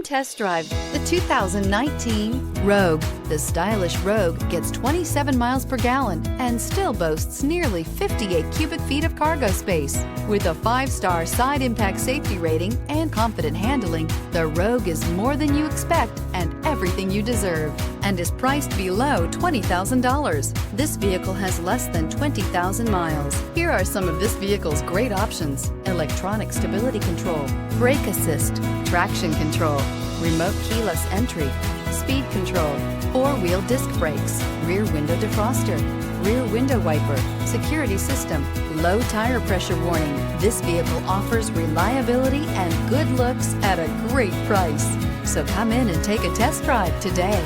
Test drive the 2019 Rogue. The stylish Rogue gets 27 miles per gallon and still boasts nearly 58 cubic feet of cargo space. With a 5-star side impact safety rating and confident handling, the Rogue is more than you expect and everything you deserve, and is priced below $20,000. This vehicle has less than 20,000 miles. Here are some of this vehicle's great options: electronic stability control, brake assist, traction control, remote keyless entry, speed control, 4-wheel disc brakes, rear window defroster, rear window wiper, security system, low tire pressure warning. This vehicle offers reliability and good looks at a great price. So come in and take a test drive today.